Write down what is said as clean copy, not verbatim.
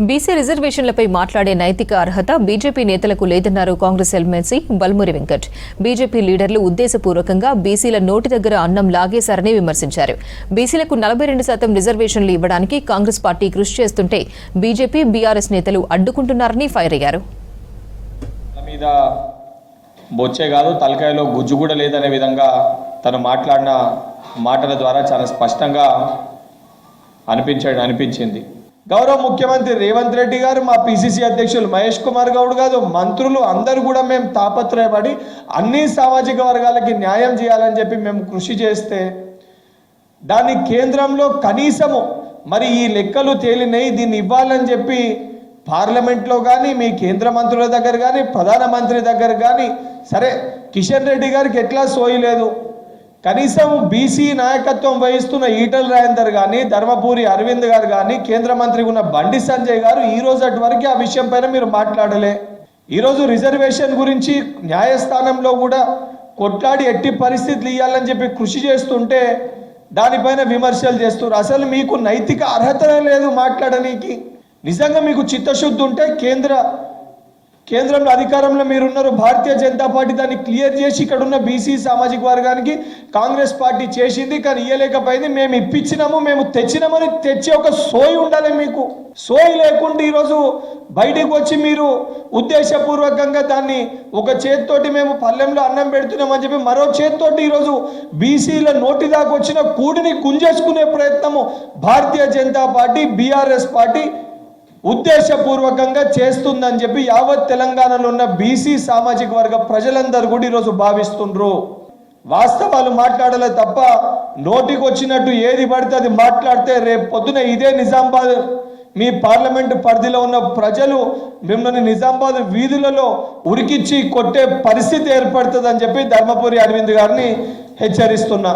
BC రిజర్వేషన్లపై మాట్లాడే నైతిక అర్హత బీజేపీ నేతలకు లేదన్నారు కాంగ్రెస్ ఎమ్మెల్సీ బల్మురి వెంకట్. బీజేపీ లీడర్లు ఉద్దేశపూర్వకంగా బీసీల నోటి దగ్గర అన్నం లాగేశారని విమర్శించారు. బీసీలకు 42% రిజర్వేషన్లు ఇవ్వడానికి కాంగ్రెస్ పార్టీ కృషి చేస్తుంటే బీజేపీ, బీఆర్ఎస్ నేతలు అడ్డుకుంటున్నారని ఫైర్ అయ్యారు. బొచ్చే కాదు తలకాయలో గుజ్జు కూడా లేదనే విధంగా తను మాట్లాడిన మాటల ద్వారా చాలా స్పష్టంగా అనిపించింది. గౌరవ ముఖ్యమంత్రి రేవంత్ రెడ్డి గారు, మా పిసిసి అధ్యక్షులు మహేష్ కుమార్ గౌడ్ గారు, మంత్రులు అందరూ కూడా మేము తాపత్రయపడి అన్ని సామాజిక వర్గాలకి న్యాయం చేయాలని చెప్పి మేము కృషి చేస్తే దాన్ని కేంద్రంలో కనీసము మరి ఈ లెక్కలు తేలినాయి, దీన్ని ఇవ్వాలని చెప్పి పార్లమెంట్లో కానీ, మీ కేంద్ర మంత్రుల దగ్గర కానీ, ప్రధానమంత్రి దగ్గర కానీ, సరే కిషన్ రెడ్డి గారికి ఎట్లా సోయలేదు, కనీసం బీసీ నాయకత్వం వహిస్తున్న ఈటల రాజేందర్ కానీ, ధర్మపురి అరవింద్ గారు కానీ, కేంద్ర మంత్రి ఉన్న బండి సంజయ్ గారు ఈరోజు అటువరకు ఆ విషయం పైన మీరు మాట్లాడలే. ఈరోజు రిజర్వేషన్ గురించి న్యాయస్థానంలో కూడా కొట్లాడి ఎట్టి పరిస్థితులు ఇవ్వాలని చెప్పి కృషి చేస్తుంటే దానిపైన విమర్శలు చేస్తున్నారు. అసలు మీకు నైతిక అర్హత లేదు మాట్లాడడానికి. నిజంగా మీకు చిత్తశుద్ధి ఉంటే కేంద్రంలో అధికారంలో మీరున్నారు, భారతీయ జనతా పార్టీ దాన్ని క్లియర్ చేసి ఇక్కడ ఉన్న బీసీ సామాజిక వర్గానికి కాంగ్రెస్ పార్టీ చేసింది, కానీ ఇయ్యలేకపోయింది. మేము ఇప్పించినాము, మేము తెచ్చినామని తెచ్చే ఒక సోయి ఉండాలి మీకు. సోయి లేకుండా ఈరోజు బయటికి వచ్చి మీరు ఉద్దేశపూర్వకంగా దాన్ని ఒక చేతితోటి మేము పల్లెంలో అన్నం పెడుతున్నామని చెప్పి మరో చేతితోటి ఈరోజు బీసీల నోటి దాకా వచ్చిన కూడిని గుంజేసుకునే ప్రయత్నము Bharatiya Janata party, BRS party ఉద్దేశపూర్వకంగా చేస్తుందని చెప్పి యావత్ తెలంగాణలో ఉన్న బీసీ సామాజిక వర్గ ప్రజలందరూ కూడా ఈరోజు భావిస్తుండ్రు. వాస్తవాలు మాట్లాడలే తప్ప నోటికి వచ్చినట్టు ఏది పడితే అది మాట్లాడితే రేపు పొద్దున ఇదే నిజామాబాద్ మీ పార్లమెంటు పరిధిలో ఉన్న ప్రజలు మిమ్మల్ని నిజామాబాద్ వీధులలో ఉరికిచ్చి కొట్టే పరిస్థితి ఏర్పడుతుందని చెప్పి ధర్మపురి అరవింద్ గారిని హెచ్చరిస్తున్నా.